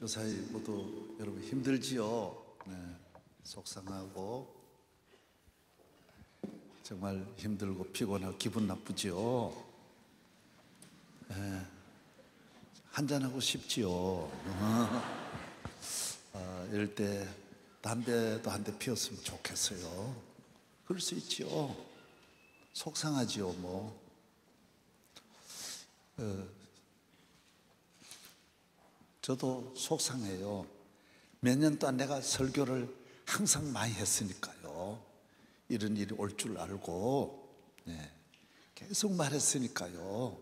요사이 모두 여러분 힘들지요? 네, 속상하고 정말 힘들고 피곤하고 기분 나쁘지요? 네, 한잔하고 싶지요? 이럴 때 담배도 한 대 피웠으면 좋겠어요. 그럴 수 있지요. 속상하지요 뭐. 저도 속상해요. 몇 년 동안 내가 설교를 항상 많이 했으니까요. 이런 일이 올 줄 알고 계속 말했으니까요.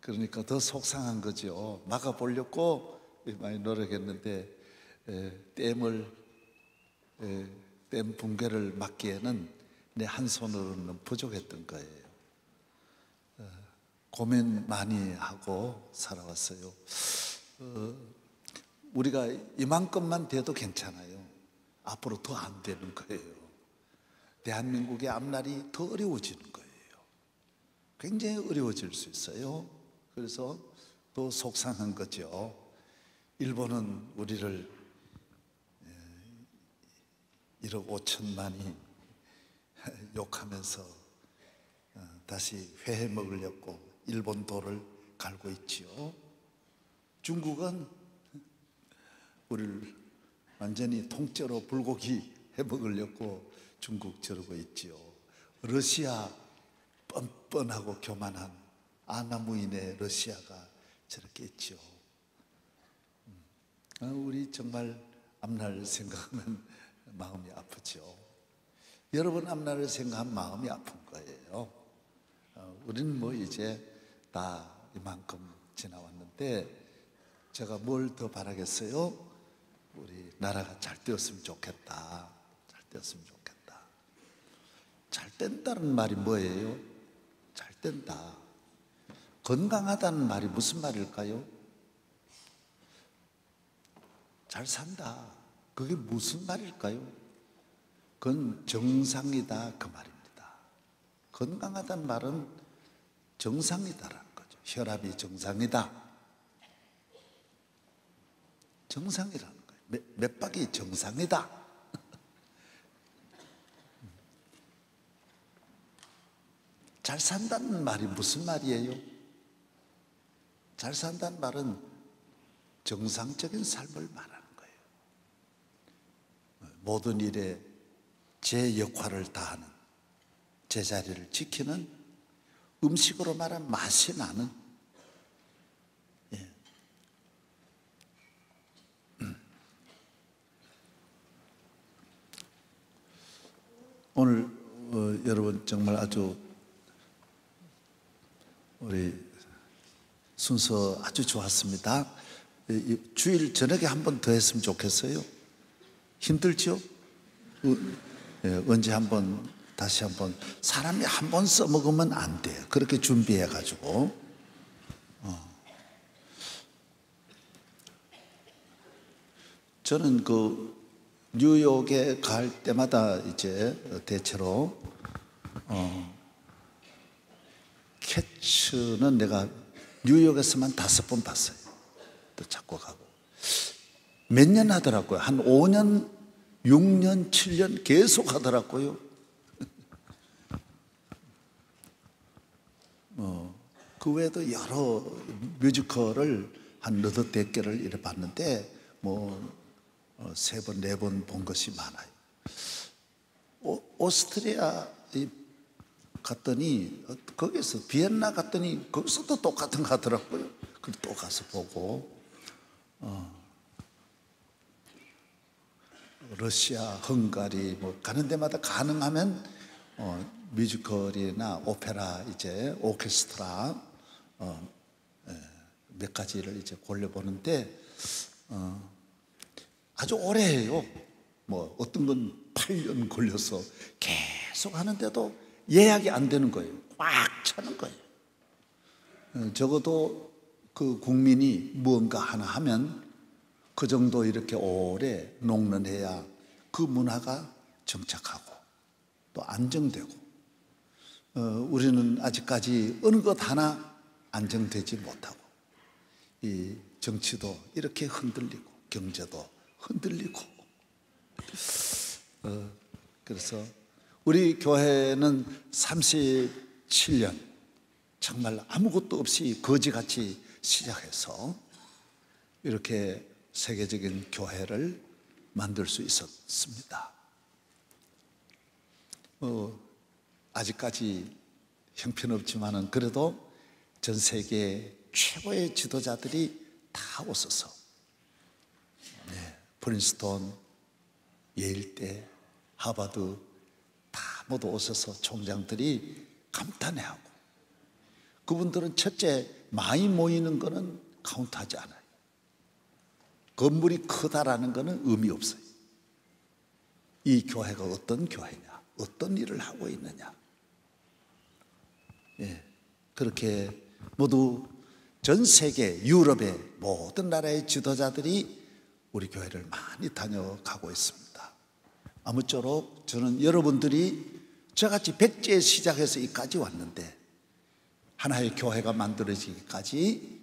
그러니까 더 속상한 거죠. 막아보려고 많이 노력했는데 댐 붕괴를 막기에는 내 한 손으로는 부족했던 거예요. 고민 많이 하고 살아왔어요. 우리가 이만큼만 돼도 괜찮아요. 앞으로 더 안 되는 거예요. 대한민국의 앞날이 더 어려워지는 거예요. 굉장히 어려워질 수 있어요. 그래서 더 속상한 거죠. 일본은 우리를 1억 5천만이 욕하면서 다시 회해 먹으려고 일본 도를 갈고 있지요. 중국은 우리를 완전히 통째로 불고기 해 먹으려고 중국 저러고 있지요. 러시아 뻔뻔하고 교만한 아나무인의 러시아가 저렇게 있지요. 우리 정말 앞날 생각하면 마음이 아프죠. 여러분 앞날을 생각하면 마음이 아픈 거예요. 우리는 뭐 이제 다 이만큼 지나왔는데 제가 뭘 더 바라겠어요? 우리 나라가 잘 되었으면 좋겠다. 잘 되었으면 좋겠다. 잘 된다는 말이 뭐예요? 잘 된다. 건강하다는 말이 무슨 말일까요? 잘 산다. 그게 무슨 말일까요? 그건 정상이다 그 말입니다. 건강하다는 말은 정상이다라는 거죠. 혈압이 정상이다. 정상이라는 거예요. 맥박이 정상이다. 잘 산다는 말이 무슨 말이에요? 잘 산다는 말은 정상적인 삶을 말하는 거예요. 모든 일에 제 역할을 다하는, 제자리를 지키는, 음식으로 말하면 맛이 나는, 오늘 여러분 정말 아주 우리 순서 아주 좋았습니다. 주일 저녁에 한 번 더 했으면 좋겠어요. 힘들죠? 언제 한번 다시 한번. 사람이 한 번 써먹으면 안 돼요. 그렇게 준비해 가지고. 저는 그 뉴욕에 갈 때마다 이제 대체로 캐츠는 내가 뉴욕에서만 5번 봤어요. 또 자꾸 가고. 몇 년 하더라고요. 한 5년, 6년, 7년 계속 하더라고요. 그 외에도 여러 뮤지컬을 한 너댓 개를 이래 봤는데 뭐 3번, 4번 본 것이 많아요. 오스트리아 갔더니 거기서 비엔나 갔더니 거기서도 똑같은 거 하더라고요. 그래서 또 가서 보고 러시아, 헝가리 뭐 가는 데마다 가능하면 뮤지컬이나 오페라 이제 오케스트라 몇 가지를 이제 골라보는데 아주 오래 해요. 뭐 어떤 건 8년 걸려서 계속 하는데도 예약이 안 되는 거예요. 꽉 차는 거예요. 적어도 그 국민이 무언가 하나 하면 그 정도 이렇게 오래 농런해야 그 문화가 정착하고 또 안정되고, 우리는 아직까지 어느 것 하나 안정되지 못하고 이 정치도 이렇게 흔들리고 경제도 흔들리고 그래서 우리 교회는 37년 정말 아무것도 없이 거지같이 시작해서 이렇게 세계적인 교회를 만들 수 있었습니다. 아직까지 형편없지만은 그래도 전 세계 최고의 지도자들이 다 오셔서 프린스턴, 예일대, 하버드 다 모두 오셔서 총장들이 감탄해하고, 그분들은 첫째 많이 모이는 거는 카운트하지 않아요. 건물이 크다라는 거는 의미 없어요. 이 교회가 어떤 교회냐, 어떤 일을 하고 있느냐. 그렇게 모두 전 세계 유럽의 모든 나라의 지도자들이 우리 교회를 많이 다녀가고 있습니다. 아무쪼록 저는 여러분들이 저같이 백제 시작해서 이까지 왔는데 하나의 교회가 만들어지기까지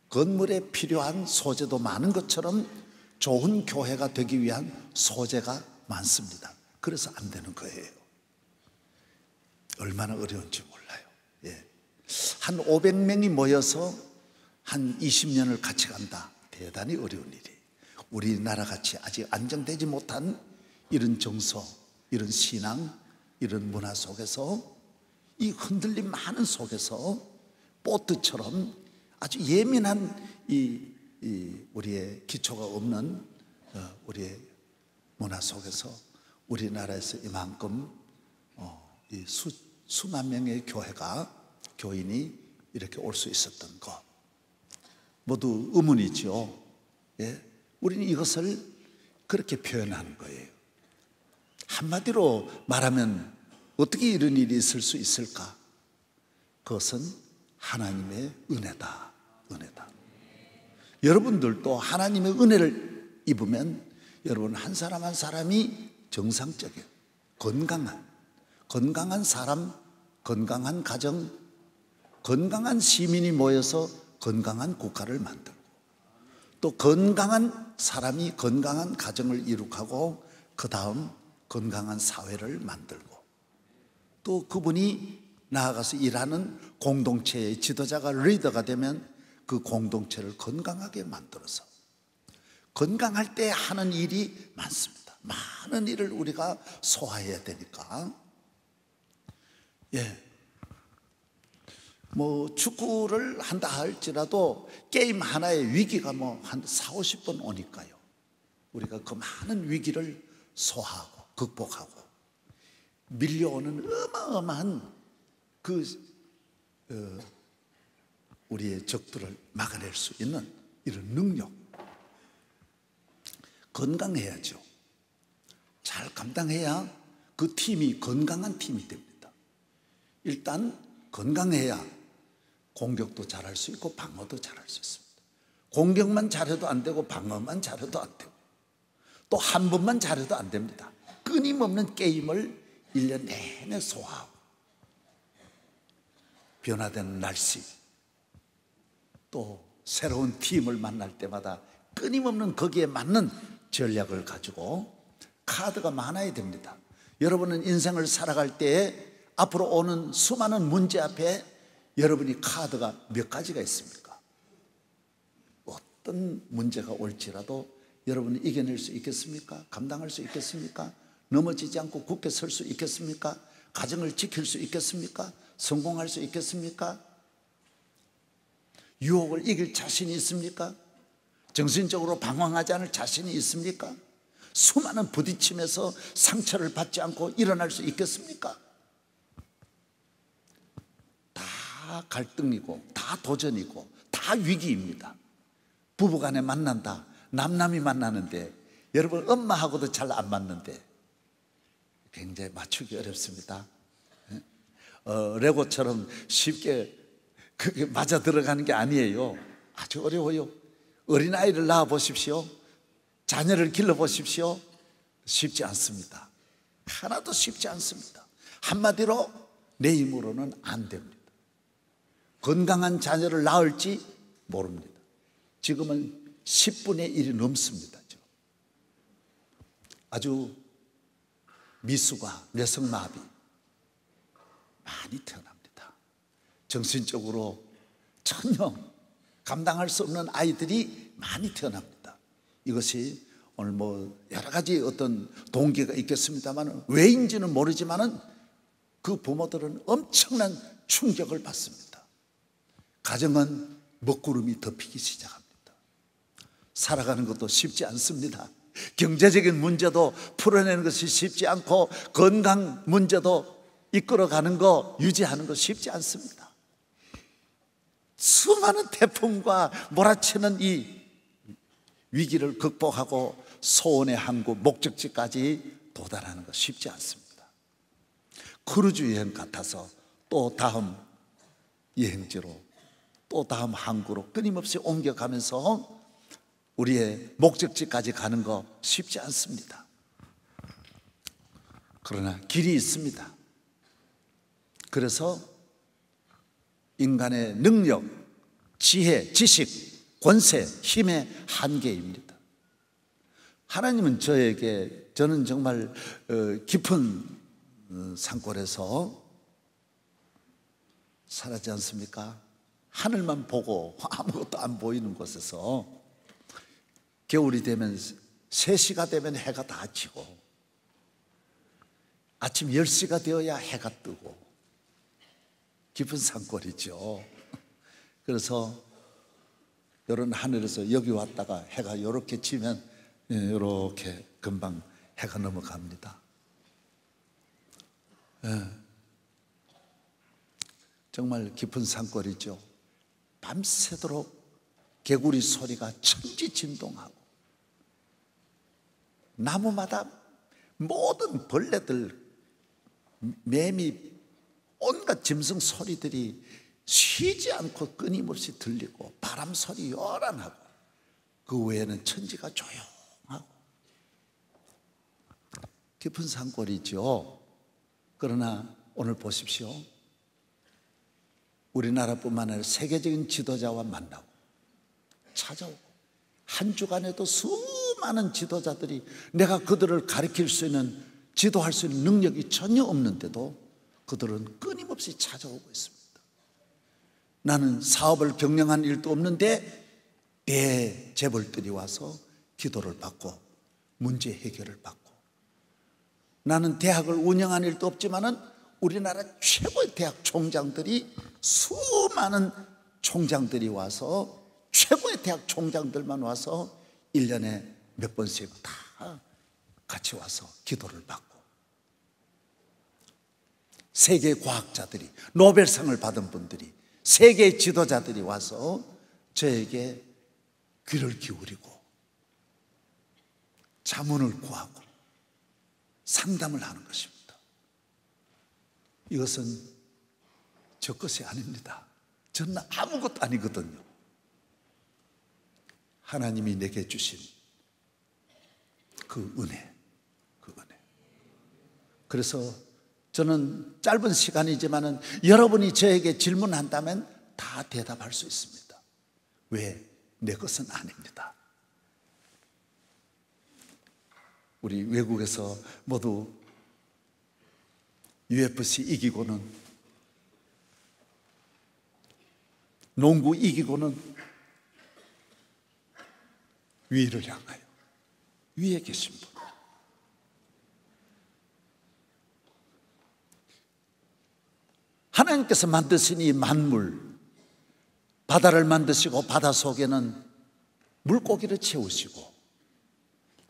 건물에 필요한 소재도 많은 것처럼 좋은 교회가 되기 위한 소재가 많습니다. 그래서 안 되는 거예요. 얼마나 어려운지 몰라요. 한 500명이 모여서 한 20년을 같이 간다. 대단히 어려운 일이에요. 우리나라 같이 아직 안정되지 못한 이런 정서, 이런 신앙, 이런 문화 속에서, 이 흔들림 많은 속에서 보트처럼 아주 예민한 우리의 기초가 없는 우리의 문화 속에서 우리나라에서 이만큼 수만 명의 교인이 이렇게 올 수 있었던 것, 모두 의문이죠. 우리는 이것을 그렇게 표현하는 거예요. 한마디로 말하면 어떻게 이런 일이 있을 수 있을까? 그것은 하나님의 은혜다. 은혜다. 여러분들도 하나님의 은혜를 입으면 여러분 한 사람 한 사람이 정상적인 건강한 사람, 건강한 가정, 건강한 시민이 모여서 건강한 국가를 만들고, 또 건강한 사람이 건강한 가정을 이룩하고 그 다음 건강한 사회를 만들고, 또 그분이 나아가서 일하는 공동체의 지도자가 리더가 되면 그 공동체를 건강하게 만들어서, 건강할 때 하는 일이 많습니다. 많은 일을 우리가 소화해야 되니까. 축구를 한다 할지라도 게임 하나의 위기가 한 4, 50번 오니까요. 우리가 그 많은 위기를 소화하고 극복하고 밀려오는 어마어마한 우리의 적들을 막아낼 수 있는 이런 능력, 건강해야죠. 잘 감당해야 그 팀이 건강한 팀이 됩니다. 일단 건강해야 공격도 잘할 수 있고 방어도 잘할 수 있습니다. 공격만 잘해도 안 되고 방어만 잘해도 안 되고 또 한 번만 잘해도 안 됩니다. 끊임없는 게임을 1년 내내 소화하고, 변화되는 날씨, 또 새로운 팀을 만날 때마다 끊임없는 거기에 맞는 전략을 가지고 카드가 많아야 됩니다. 여러분은 인생을 살아갈 때에 앞으로 오는 수많은 문제 앞에 여러분이 카드가 몇 가지가 있습니까? 어떤 문제가 올지라도 여러분이 이겨낼 수 있겠습니까? 감당할 수 있겠습니까? 넘어지지 않고 굳게 설 수 있겠습니까? 가정을 지킬 수 있겠습니까? 성공할 수 있겠습니까? 유혹을 이길 자신이 있습니까? 정신적으로 방황하지 않을 자신이 있습니까? 수많은 부딪힘에서 상처를 받지 않고 일어날 수 있겠습니까? 다 갈등이고 다 도전이고 다 위기입니다. 부부간에 만난다, 남남이 만나는데 여러분 엄마하고도 잘 안 맞는데 굉장히 맞추기 어렵습니다. 레고처럼 쉽게 그게 맞아 들어가는 게 아니에요. 아주 어려워요. 어린아이를 낳아 보십시오. 자녀를 길러 보십시오. 쉽지 않습니다. 하나도 쉽지 않습니다. 한마디로 내 힘으로는 안 됩니다. 건강한 자녀를 낳을지 모릅니다. 지금은 10분의 1이 넘습니다. 아주 미수가, 뇌성마비 많이 태어납니다. 정신적으로 전혀 감당할 수 없는 아이들이 많이 태어납니다. 이것이 오늘 여러 가지 어떤 동기가 있겠습니다만 왜인지는 모르지만은 그 부모들은 엄청난 충격을 받습니다. 가정은 먹구름이 덮이기 시작합니다. 살아가는 것도 쉽지 않습니다. 경제적인 문제도 풀어내는 것이 쉽지 않고 건강 문제도 이끌어가는 거, 유지하는 거 쉽지 않습니다. 수많은 태풍과 몰아치는 이 위기를 극복하고 소원의 항구 목적지까지 도달하는 거 쉽지 않습니다. 크루즈 여행 같아서 또 다음 여행지로 또 다음 항구로 끊임없이 옮겨가면서 우리의 목적지까지 가는 거 쉽지 않습니다. 그러나 길이 있습니다. 그래서 인간의 능력, 지혜, 지식, 권세, 힘의 한계입니다. 하나님은 저는 정말 깊은 산골에서 살았지 않습니까? 하늘만 보고 아무것도 안 보이는 곳에서 겨울이 되면 3시가 되면 해가 다 지고 아침 10시가 되어야 해가 뜨고 깊은 산골이죠. 그래서 이런 하늘에서 여기 왔다가 해가 이렇게 지면 이렇게 금방 해가 넘어갑니다. 정말 깊은 산골이죠. 밤새도록 개구리 소리가 천지진동하고 나무마다 모든 벌레들, 매미, 온갖 짐승 소리들이 쉬지 않고 끊임없이 들리고 바람 소리 요란하고 그 외에는 천지가 조용하고 깊은 산골이죠. 그러나 오늘 보십시오. 우리나라뿐만 아니라 세계적인 지도자와 만나고 찾아오고 한 주간에도 수많은 지도자들이 내가 그들을 가르칠 수 있는, 지도할 수 있는 능력이 전혀 없는데도 그들은 끊임없이 찾아오고 있습니다. 나는 사업을 경영한 일도 없는데 대재벌들이 와서 기도를 받고 문제 해결을 받고, 나는 대학을 운영한 일도 없지만은 우리나라 최고의 대학 총장들이, 수많은 총장들이 와서, 최고의 대학 총장들만 와서 1년에 몇 번씩 다 같이 와서 기도를 받고, 세계 과학자들이, 노벨상을 받은 분들이, 세계 지도자들이 와서 저에게 귀를 기울이고 자문을 구하고 상담을 하는 것입니다. 이것은 저 것이 아닙니다. 저는 아무것도 아니거든요. 하나님이 내게 주신 그 은혜, 그 은혜. 그래서 저는 짧은 시간이지만은 여러분이 저에게 질문한다면 다 대답할 수 있습니다. 왜? 내 것은 아닙니다. 우리 외국에서 모두 UFC 이기고는, 농구 이기고는 위를 향하여, 위에 계신 분, 하나님께서 만드신 이 만물, 바다를 만드시고 바다 속에는 물고기를 채우시고,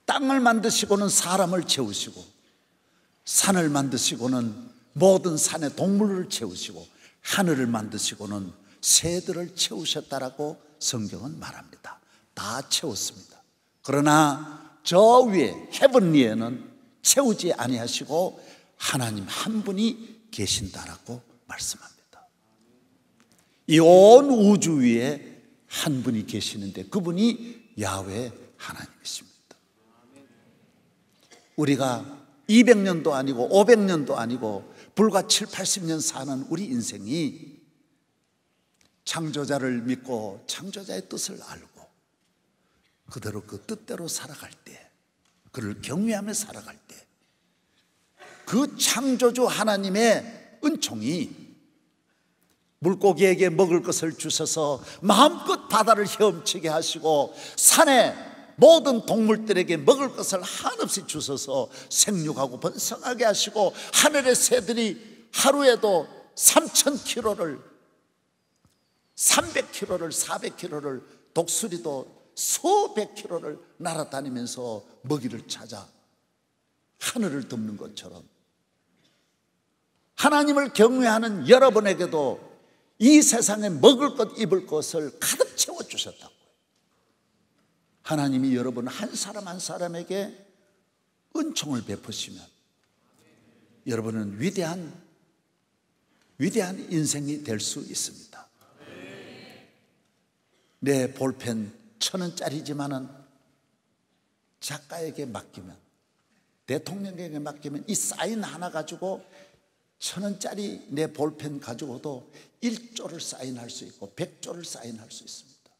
땅을 만드시고는 사람을 채우시고, 산을 만드시고는 모든 산의 동물을 채우시고, 하늘을 만드시고는 새들을 채우셨다라고 성경은 말합니다. 다 채웠습니다. 그러나 저 위에 헤븐리에는 채우지 아니하시고 하나님 한 분이 계신다라고 말씀합니다. 이 온 우주 위에 한 분이 계시는데 그분이 야훼 하나님이십니다. 우리가 200년도 아니고 500년도 아니고 불과 7, 80년 사는 우리 인생이 창조자를 믿고 창조자의 뜻을 알고 그대로 그 뜻대로 살아갈 때, 그를 경외하며 살아갈 때, 그 창조주 하나님의 은총이 물고기에게 먹을 것을 주셔서 마음껏 바다를 헤엄치게 하시고 산의 모든 동물들에게 먹을 것을 한없이 주셔서 생육하고 번성하게 하시고 하늘의 새들이 하루에도 3,000km를 300km를 400km를 독수리도 수백 킬로를 날아다니면서 먹이를 찾아 하늘을 덮는 것처럼 하나님을 경외하는 여러분에게도 이 세상에 먹을 것 입을 것을 가득 채워주셨다고요. 하나님이 여러분 한 사람 한 사람에게 은총을 베푸시면 여러분은 위대한 인생이 될 수 있습니다. 내 볼펜 1,000원짜리지만은 작가에게 맡기면, 대통령에게 맡기면 이 사인 하나 가지고 1,000원짜리 내 볼펜 가지고도 1조를 사인할 수 있고 100조를 사인할 수 있습니다.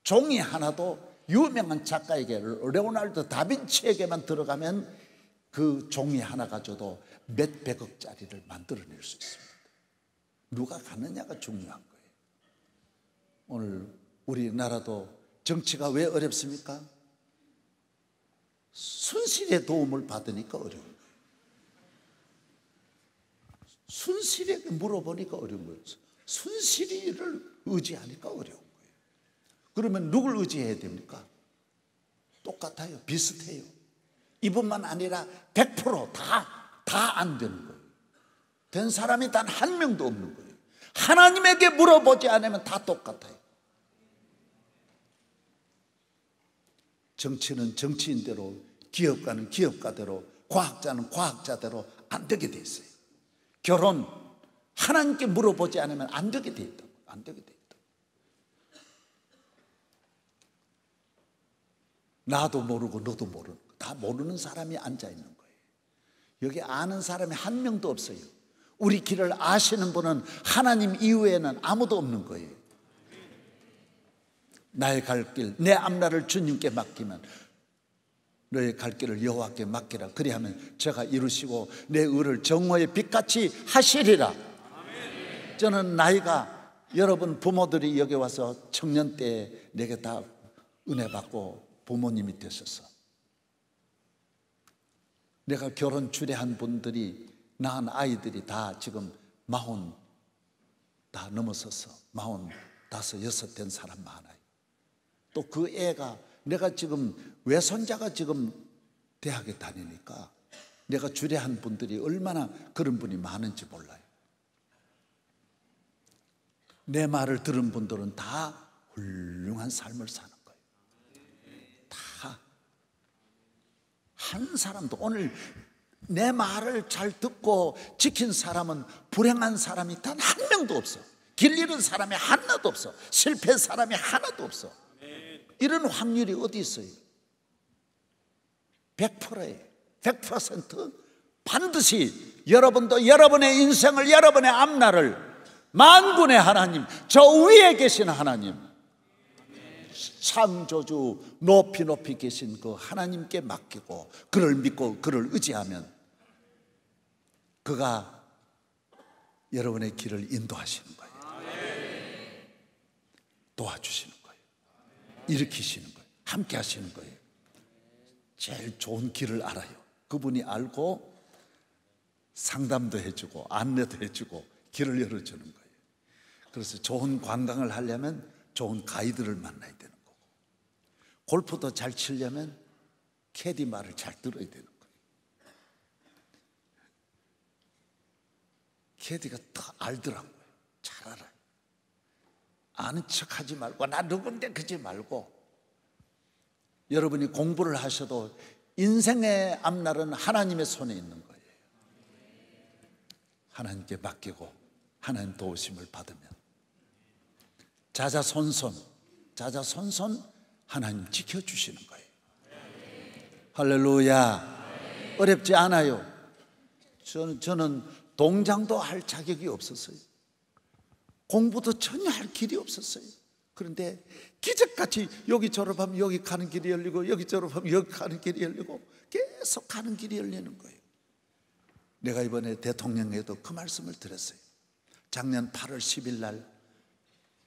종이 하나도 유명한 작가에게, 레오나르도 다빈치에게만 들어가면 그 종이 하나 가지고도 몇 백억짜리를 만들어낼 수 있습니다. 누가 가느냐가 중요한 거예요. 오늘 우리나라도 정치가 왜 어렵습니까? 순실의 도움을 받으니까 어려운 거예요. 순실에게 물어보니까 어려운 거예요. 순실이를 의지하니까 어려운 거예요. 그러면 누굴 의지해야 됩니까? 똑같아요. 비슷해요. 이분만 아니라 100% 다 안 되는 거예요. 된 사람이 단 한 명도 없는 거예요. 하나님에게 물어보지 않으면 다 똑같아요. 정치는 정치인대로, 기업가는 기업가대로, 과학자는 과학자대로 안 되게 돼 있어요. 결혼 하나님께 물어보지 않으면 안 되게 돼 있다고. 안 되게 돼 있다고. 나도 모르고 너도 모르는 거, 다 모르는 사람이 앉아 있는 거예요. 여기 아는 사람이 한 명도 없어요. 우리 길을 아시는 분은 하나님 이후에는 아무도 없는 거예요. 나의 갈 길, 내 앞날을 주님께 맡기면, 너의 갈 길을 여호와께 맡기라. 그리하면 제가 이루시고 내 의를 정오의 빛같이 하시리라. 저는 나이가, 여러분 부모들이 여기 와서 청년 때 내게 다 은혜 받고 부모님이 되셔서, 내가 결혼 주례한 분들이, 낳은 아이들이 다 지금 40 다 넘어서서 45, 6 된 사람 많아요. 또 그 애가, 내가 지금 외손자가 지금 대학에 다니니까 내가 주례한 분들이 얼마나 그런 분이 많은지 몰라요. 내 말을 들은 분들은 다 훌륭한 삶을 사는 거예요. 다. 한 사람도, 오늘 내 말을 잘 듣고 지킨 사람은 불행한 사람이 단 한 명도 없어. 길 잃은 사람이 하나도 없어. 실패한 사람이 하나도 없어. 이런 확률이 어디 있어요? 100%예요. 100% 반드시 여러분도 여러분의 인생을, 여러분의 앞날을 만군의 하나님, 저 위에 계신 하나님, 창조주 높이 높이 계신 그 하나님께 맡기고 그를 믿고 그를 의지하면 그가 여러분의 길을 인도하시는 거예요. 도와주시는 거예요. 일으키시는 거예요. 함께 하시는 거예요. 제일 좋은 길을 알아요. 그분이 알고 상담도 해주고 안내도 해주고 길을 열어주는 거예요. 그래서 좋은 관광을 하려면 좋은 가이드를 만나야 되는 거고, 골프도 잘 치려면 캐디 말을 잘 들어야 되는 거예요. 캐디가 더 알더라고요. 잘 알아요. 아는 척하지 말고, 나 누군데 그러지 말고, 여러분이 공부를 하셔도 인생의 앞날은 하나님의 손에 있는 거예요. 하나님께 맡기고 하나님 도우심을 받으면 자자손손 하나님 지켜주시는 거예요. 할렐루야. 어렵지 않아요. 저는 동장도 할 자격이 없었어요. 공부도 전혀 할 길이 없었어요. 그런데 기적같이 여기 졸업하면 여기 가는 길이 열리고 여기 졸업하면 여기 가는 길이 열리고 계속 가는 길이 열리는 거예요. 내가 이번에 대통령에도 그 말씀을 드렸어요. 작년 8월 10일 날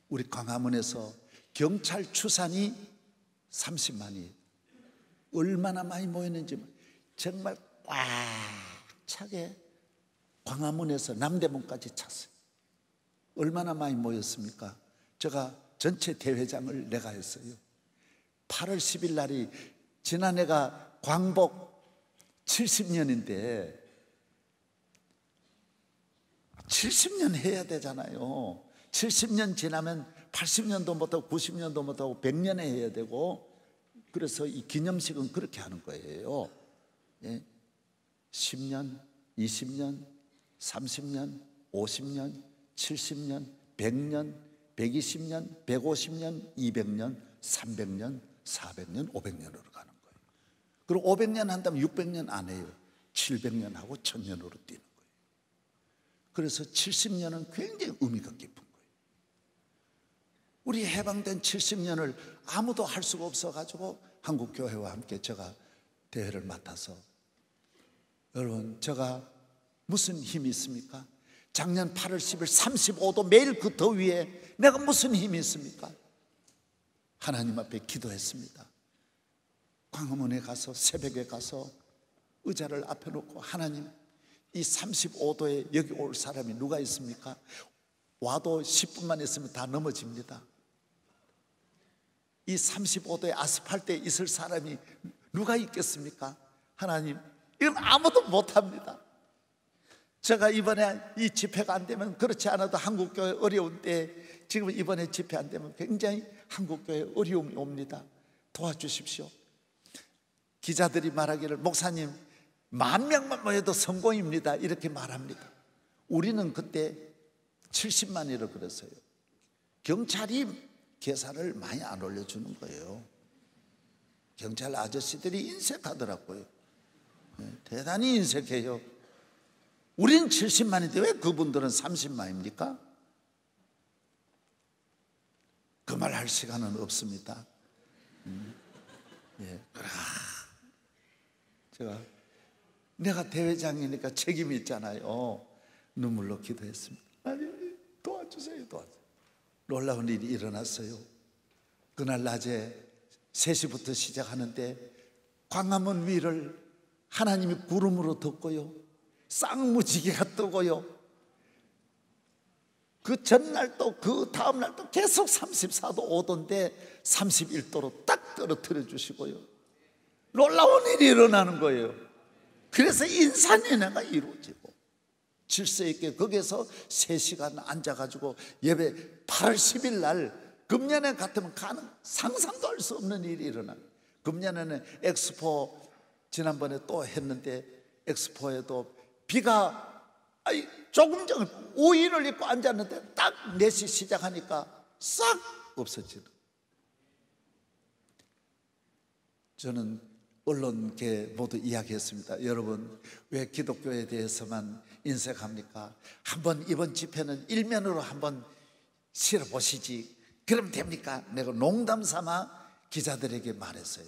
우리 광화문에서 경찰 추산이 30만이 얼마나 많이 모였는지 정말 꽉 차게 광화문에서 남대문까지 찼어요. 얼마나 많이 모였습니까? 제가 전체 대회장을 내가 했어요. 8월 10일 날이 지난해가 광복 70년인데 70년 해야 되잖아요. 70년 지나면 80년도 못하고 90년도 못하고 100년에 해야 되고, 그래서 이 기념식은 그렇게 하는 거예요. 10년, 20년, 30년, 50년, 70년, 100년, 120년, 150년, 200년, 300년, 400년, 500년으로 가는 거예요. 그리고 500년 한다면 600년 안 해요. 700년 하고 1000년으로 뛰는 거예요. 그래서 70년은 굉장히 의미가 깊은 거예요. 우리 해방된 70년을 아무도 할 수가 없어가지고 한국교회와 함께 제가 대회를 맡아서, 여러분 제가 무슨 힘이 있습니까? 작년 8월 10일 35도 매일 그 더위에 내가 무슨 힘이 있습니까? 하나님 앞에 기도했습니다. 광화문에 가서 새벽에 가서 의자를 앞에 놓고, 하나님, 이 35도에 여기 올 사람이 누가 있습니까? 와도 10분만 있으면 다 넘어집니다. 이 35도의 아스팔트에 있을 사람이 누가 있겠습니까? 하나님, 이건 아무도 못합니다. 제가 이번에 이 집회가 안 되면, 그렇지 않아도 한국교회 어려운 때, 지금 이번에 집회 안 되면 굉장히 한국교회 어려움이 옵니다. 도와주십시오. 기자들이 말하기를, 목사님 10,000명만 모여도 성공입니다, 이렇게 말합니다. 우리는 그때 70만이라고 그랬어요. 경찰이 계산을 많이 안 올려주는 거예요. 경찰 아저씨들이 인색하더라고요. 대단히 인색해요. 우린 70만인데 왜 그분들은 30만입니까? 그 말 할 시간은 없습니다. 내가 대회장이니까 책임이 있잖아요. 눈물로 기도했습니다. 하나님, 도와주세요, 도와주세요. 놀라운 일이 일어났어요. 그날 낮에 3시부터 시작하는데 광화문 위를 하나님이 구름으로 덮고요, 쌍무지개가 뜨고요, 그 전날도 그 다음날도 계속 34도 5도인데 31도로 딱 떨어뜨려 주시고요, 놀라운 일이 일어나는 거예요. 그래서 인산인해가 이루어지고 질서 있게 거기에서 3시간 앉아가지고 예배, 8월 10일 날 금년에 같으면 상상도 할 수 없는 일이 일어나요. 금년에는 엑스포 지난번에 또 했는데, 엑스포에도 비가 조금 전 우인을 입고 앉았는데 딱 4시 시작하니까 싹 없어지는. 저는 언론계 모두 이야기했습니다. 여러분, 왜 기독교에 대해서만 인색합니까? 한번 이번 집회는 일면으로 한번 실어보시지, 그러면 됩니까? 내가 농담 삼아 기자들에게 말했어요.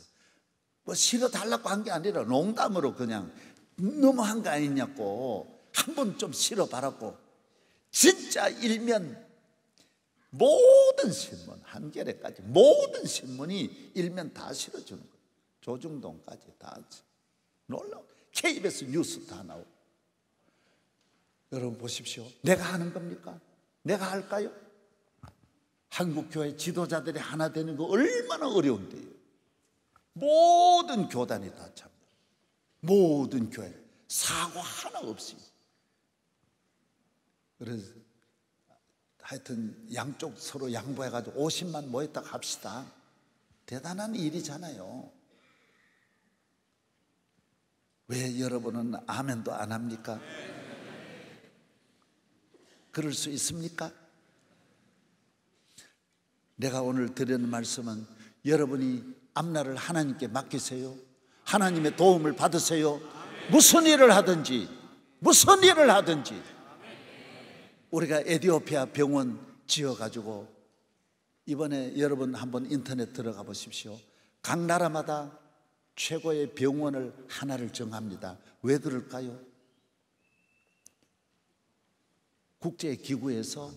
뭐 실어달라고 한 게 아니라 농담으로 그냥 너무한 거 아니냐고, 한번 좀 실어봐라고. 진짜 일면 모든 신문, 한겨레까지 모든 신문이 일면 다 실어주는 거예요. 조중동까지 다. 놀라워. KBS 뉴스 다 나오고. 여러분 보십시오. 내가 하는 겁니까? 내가 할까요? 한국교회 지도자들이 하나 되는 거 얼마나 어려운데요. 모든 교단이 다 참, 모든 교회 사고 하나 없이. 그래서 하여튼 양쪽 서로 양보해가지고 50만 모였다고 합시다. 대단한 일이잖아요. 왜 여러분은 아멘도 안 합니까? 그럴 수 있습니까? 내가 오늘 드리는 말씀은, 여러분이 앞날을 하나님께 맡기세요. 하나님의 도움을 받으세요. 무슨 일을 하든지, 무슨 일을 하든지. 우리가 에티오피아 병원 지어가지고 이번에 여러분 한번 인터넷 들어가 보십시오. 각 나라마다 최고의 병원을 하나를 정합니다. 왜 그럴까요? 국제기구에서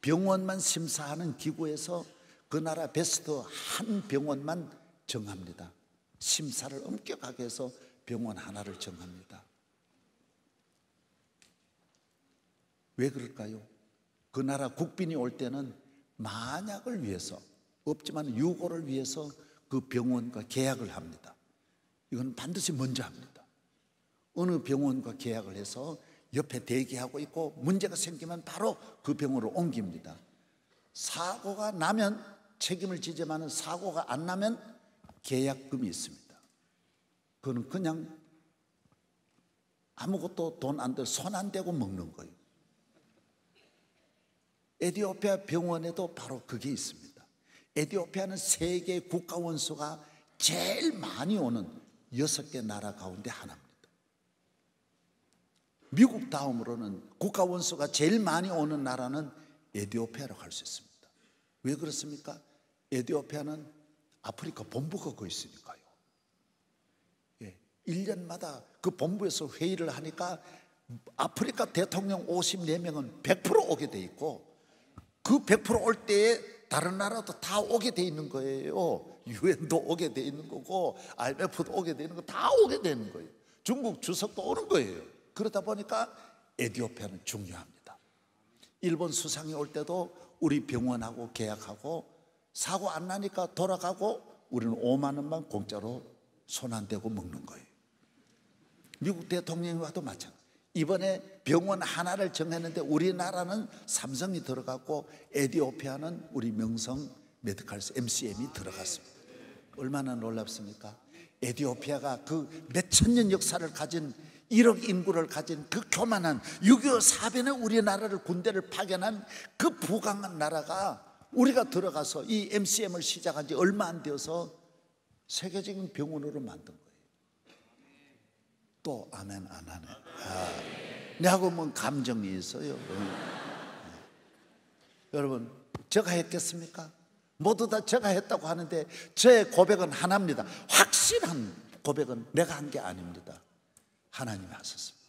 병원만 심사하는 기구에서 그 나라 베스트 한 병원만 정합니다. 심사를 엄격하게 해서 병원 하나를 정합니다. 왜 그럴까요? 그 나라 국빈이 올 때는 만약을 위해서, 없지만 유고를 위해서 그 병원과 계약을 합니다. 이건 반드시 먼저 합니다. 어느 병원과 계약을 해서 옆에 대기하고 있고 문제가 생기면 바로 그 병원으로 옮깁니다. 사고가 나면 책임을 지지만 사고가 안 나면 계약금이 있습니다. 그거는 그냥 아무것도 돈 안 들어 손 안 대고 먹는 거예요. 에티오피아 병원에도 바로 그게 있습니다. 에티오피아는 세계 국가 원수가 제일 많이 오는 6개 나라 가운데 하나입니다. 미국 다음으로는 국가 원수가 제일 많이 오는 나라는 에티오피아라고 할 수 있습니다. 왜 그렇습니까? 에티오피아는 아프리카 본부가 거기 있으니까요. 1년마다 그 본부에서 회의를 하니까 아프리카 대통령 54명은 100% 오게 돼 있고, 그 100% 올 때에 다른 나라도 다 오게 돼 있는 거예요. 유엔도 오게 돼 있는 거고 IMF도 오게 돼 있는 거, 다 오게 되는 거예요. 중국 주석도 오는 거예요. 그러다 보니까 에티오피아는 중요합니다. 일본 수상이 올 때도 우리 병원하고 계약하고 사고 안 나니까 돌아가고 우리는 5만 원만 공짜로 손 안 대고 먹는 거예요. 미국 대통령이 와도 마찬가지. 이번에 병원 하나를 정했는데 우리나라는 삼성이 들어갔고 에티오피아는 우리 명성 메디칼스 MCM이 들어갔습니다. 얼마나 놀랍습니까? 에티오피아가 그 몇천 년 역사를 가진 1억 인구를 가진 그 교만한 6.25 사변에 우리나라를 군대를 파견한 그 부강한 나라가 우리가 들어가서 이 MCM을 시작한 지 얼마 안 되어서 세계적인 병원으로 만든 거예요. 또 아멘 안 하네. 내하고 뭐 감정이 있어요. 여러분, 제가 했겠습니까? 모두 다 제가 했다고 하는데 저의 고백은 하나입니다. 확실한 고백은 내가 한 게 아닙니다. 하나님이 하셨습니다.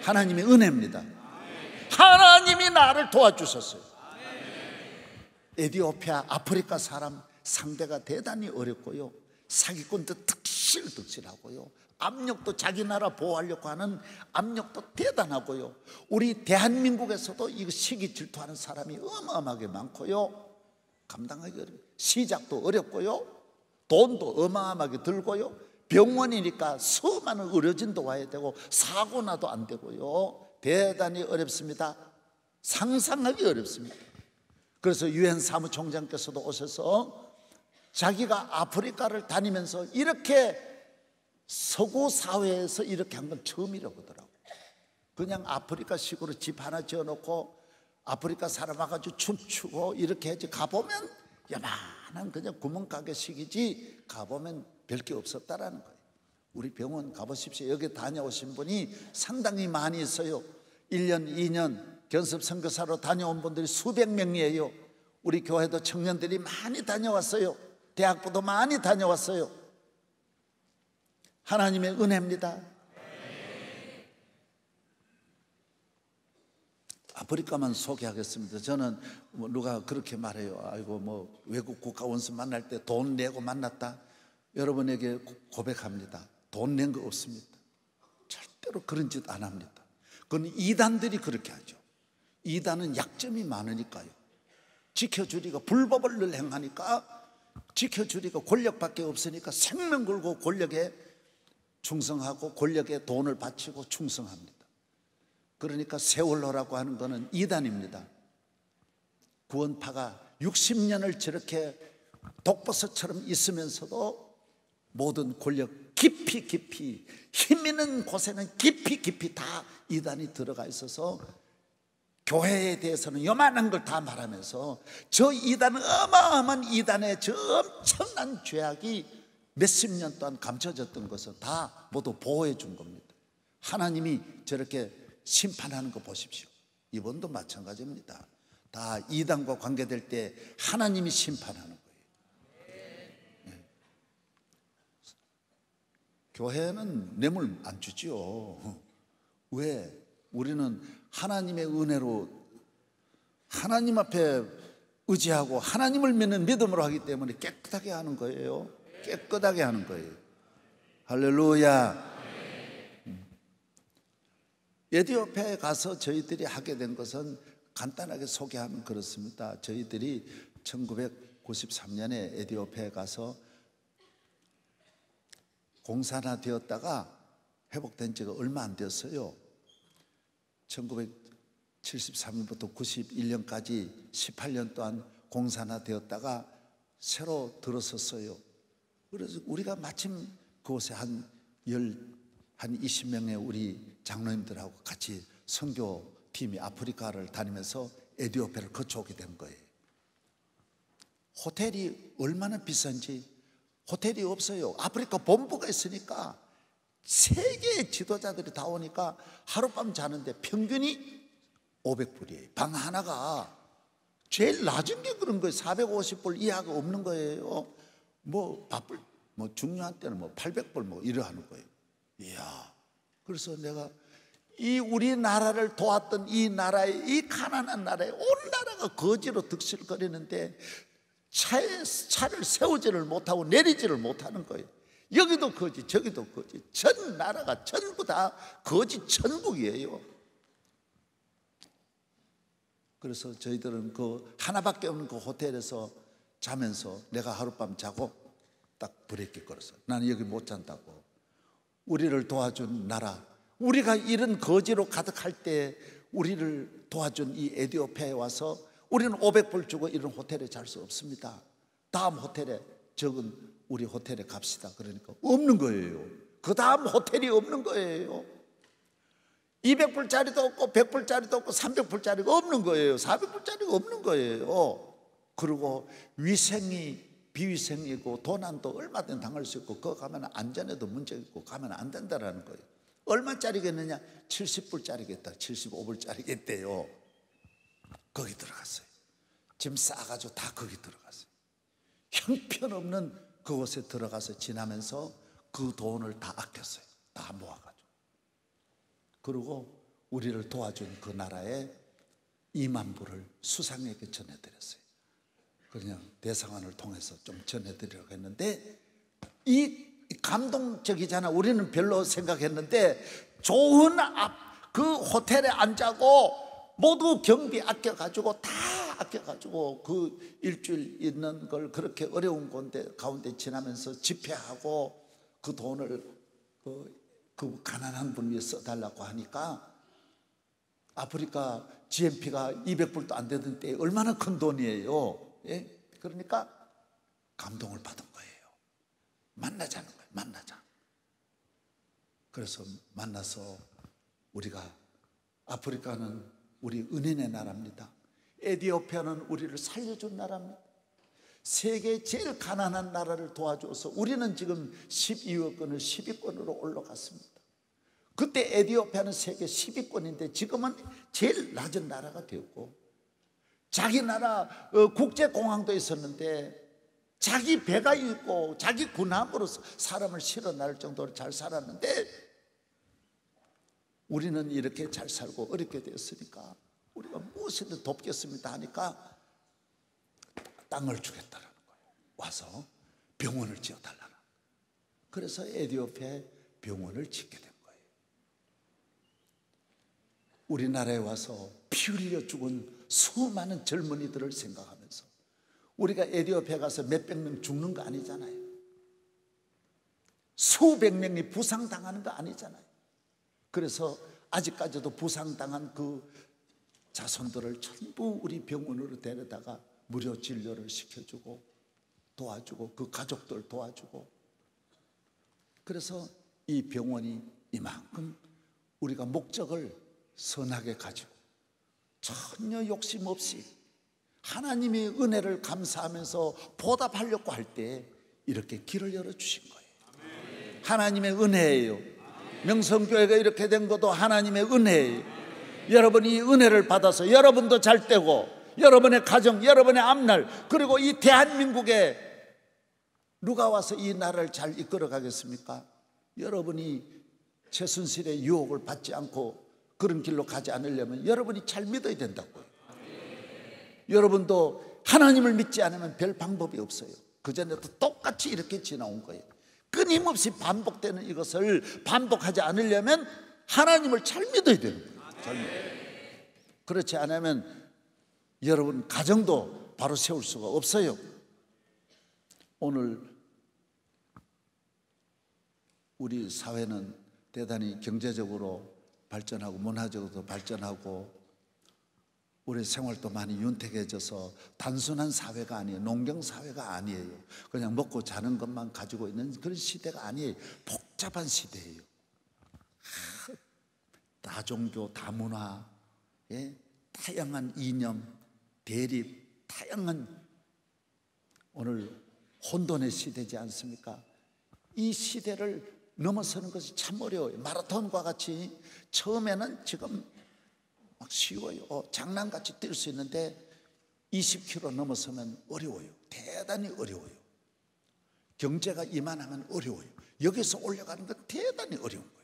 하나님의 은혜입니다. 하나님이 나를 도와주셨어요. 에티오피아, 아프리카 사람 상대가 대단히 어렵고요, 사기꾼도 득실득실하고요, 압력도 자기 나라 보호하려고 하는 압력도 대단하고요, 우리 대한민국에서도 이 시기 질투하는 사람이 어마어마하게 많고요, 감당하기 어려워요. 시작도 어렵고요, 돈도 어마어마하게 들고요, 병원이니까 수많은 의료진도 와야 되고 사고 나도 안 되고요, 대단히 어렵습니다. 상상하기 어렵습니다. 그래서 유엔 사무총장께서도 오셔서 자기가 아프리카를 다니면서 이렇게 서구 사회에서 이렇게 한 건 처음이라고 하더라고요. 그냥 아프리카식으로 집 하나 지어놓고 아프리카 사람 와가지고 춤추고 이렇게 해지, 가보면 야만한 그냥 구멍가게식이지 가보면 별 게 없었다라는 거예요. 우리 병원 가보십시오. 여기 다녀오신 분이 상당히 많이 있어요. 1년, 2년 견습 선교사로 다녀온 분들이 수백 명이에요. 우리 교회도 청년들이 많이 다녀왔어요. 대학부도 많이 다녀왔어요. 하나님의 은혜입니다. 아프리카만 소개하겠습니다. 저는 누가 그렇게 말해요. 아이고 뭐 외국 국가 원수 만날 때 돈 내고 만났다. 여러분에게 고백합니다. 돈 낸 거 없습니다. 절대로 그런 짓 안 합니다. 그건 이단들이 그렇게 하죠. 이단은 약점이 많으니까요. 지켜주리가 불법을 늘 행하니까 지켜주리가 권력밖에 없으니까 생명 걸고 권력에 충성하고 권력에 돈을 바치고 충성합니다. 그러니까 세월호라고 하는 것은 이단입니다. 구원파가 60년을 저렇게 독버섯처럼 있으면서도 모든 권력 깊이 힘 있는 곳에는 깊이 다 이단이 들어가 있어서 교회에 대해서는 요만한 걸 다 말하면서 저 이단은 어마어마한 이단의 저 엄청난 죄악이 몇십 년 동안 감춰졌던 것을 다 모두 보호해 준 겁니다. 하나님이 저렇게 심판하는 거 보십시오. 이번도 마찬가지입니다. 다 이단과 관계될 때 하나님이 심판하는 거예요. 교회는 뇌물 안 주지요. 왜? 우리는 하나님의 은혜로 하나님 앞에 의지하고 하나님을 믿는 믿음으로 하기 때문에 깨끗하게 하는 거예요. 깨끗하게 하는 거예요. 할렐루야. 에티오피아에 가서 저희들이 하게 된 것은 간단하게 소개하면 그렇습니다. 저희들이 1993년에 에티오피아에 가서 공산화되었다가 회복된 지가 얼마 안 되었어요. 1973년부터 91년까지 18년 동안 공산화되었다가 새로 들어섰어요. 그래서 우리가 마침 그곳에 한 20명의 우리 장로님들하고 같이 선교팀이 아프리카를 다니면서 에티오피아를 거쳐오게 된 거예요. 호텔이 얼마나 비싼지, 호텔이 없어요. 아프리카 본부가 있으니까 세계의 지도자들이 다 오니까 하룻밤 자는데 평균이 500불이에요. 방 하나가 제일 낮은 게 그런 거예요. 450불 이하가 없는 거예요. 뭐 바쁠, 뭐 중요한 때는 뭐 800불 뭐 이래 하는 거예요. 이야. 그래서 내가 이 우리나라를 도왔던 이 나라에, 이 가난한 나라에 온 나라가 거지로 득실거리는데 차를 세우지를 못하고 내리지를 못하는 거예요. 여기도 거지 저기도 거지, 전 나라가 전부 다 거지 천국이에요. 그래서 저희들은 그 하나밖에 없는 그 호텔에서 자면서 내가 하룻밤 자고 딱 브레이크 걸었어. 나는 여기 못 잔다고. 우리를 도와준 나라, 우리가 이런 거지로 가득할 때 우리를 도와준 이 에티오피아에 와서 우리는 500불 주고 이런 호텔에 잘 수 없습니다. 다음 호텔에, 적은 우리 호텔에 갑시다. 그러니까 없는 거예요. 그 다음 호텔이 없는 거예요. 200불짜리도 없고 100불짜리도 없고 300불짜리가 없는 거예요. 400불짜리가 없는 거예요. 그리고 위생이 비위생이고 도난도 얼마든 당할 수 있고 거기 가면 안전에도 문제 있고 가면 안 된다라는 거예요. 얼마짜리겠느냐? 70불짜리겠다, 75불짜리겠대요. 거기 들어갔어요. 짐 싸가지고 다 거기 들어갔어요. 형편없는 그곳에 들어가서 지나면서 그 돈을 다 아꼈어요. 다 모아가지고. 그리고 우리를 도와준 그 나라에 2만 불을 수상에게 전해드렸어요. 그냥 대상관을 통해서 좀 전해드리려고 했는데, 이 감동적이잖아. 우리는 별로 생각했는데 좋은 그 호텔에 안 자고 모두 경비 아껴가지고 다 아껴가지고 그 일주일 있는 걸 그렇게 어려운 가운데 지나면서 집회하고 그 돈을 그 가난한 분 위해 써달라고 하니까 아프리카 GNP가 200불도 안 되던 때 얼마나 큰 돈이에요. 예? 그러니까 감동을 받은 거예요. 만나자는 거예요. 만나자. 그래서 만나서 우리가, 아프리카는 우리 은인의 나라입니다. 에티오피아는 우리를 살려준 나라입니다. 세계 제일 가난한 나라를 도와줘서 우리는 지금 12위권을 10위권으로 올라갔습니다. 그때 에티오피아는 세계 10위권인데 지금은 제일 낮은 나라가 되었고, 자기 나라 국제공항도 있었는데 자기 배가 있고 자기 군함으로 사람을 실어 나를 정도로 잘 살았는데 우리는 이렇게 잘 살고 어렵게 되었으니까 우리가 무엇이든 돕겠습니다 하니까 땅을 주겠다는 거예요. 와서 병원을 지어달라는. 그래서 에티오피아에 병원을 짓게 된 거예요. 우리나라에 와서 피 흘려 죽은 수많은 젊은이들을 생각하면서, 우리가 에티오피아 가서 몇백 명 죽는 거 아니잖아요. 수백 명이 부상당하는 거 아니잖아요. 그래서 아직까지도 부상당한 그 자손들을 전부 우리 병원으로 데려다가 무료 진료를 시켜주고 도와주고 그 가족들 도와주고, 그래서 이 병원이 이만큼 우리가 목적을 선하게 가지고 전혀 욕심 없이 하나님의 은혜를 감사하면서 보답하려고 할 때 이렇게 길을 열어주신 거예요. 하나님의 은혜예요. 명성교회가 이렇게 된 것도 하나님의 은혜예요. 여러분이 이 은혜를 받아서 여러분도 잘 되고 여러분의 가정, 여러분의 앞날, 그리고 이 대한민국에 누가 와서 이 나라를 잘 이끌어 가겠습니까? 여러분이 최순실의 유혹을 받지 않고 그런 길로 가지 않으려면 여러분이 잘 믿어야 된다고요. 여러분도 하나님을 믿지 않으면 별 방법이 없어요. 그전에도 똑같이 이렇게 지나온 거예요. 끊임없이 반복되는 이것을 반복하지 않으려면 하나님을 잘 믿어야 되는 거예요. 그렇지 않으면 여러분 가정도 바로 세울 수가 없어요. 오늘 우리 사회는 대단히 경제적으로 발전하고 문화적으로도 발전하고 우리 생활도 많이 윤택해져서 단순한 사회가 아니에요. 농경 사회가 아니에요. 그냥 먹고 자는 것만 가지고 있는 그런 시대가 아니에요. 복잡한 시대예요. 다종교, 다문화, 다양한 이념, 대립, 다양한 오늘 혼돈의 시대지 않습니까? 이 시대를 넘어서는 것이 참 어려워요. 마라톤과 같이 처음에는 지금 막 쉬워요. 장난같이 뛸 수 있는데 20km 넘어서면 어려워요. 대단히 어려워요. 경제가 이만하면 어려워요. 여기서 올라가는 건 대단히 어려운 거예요.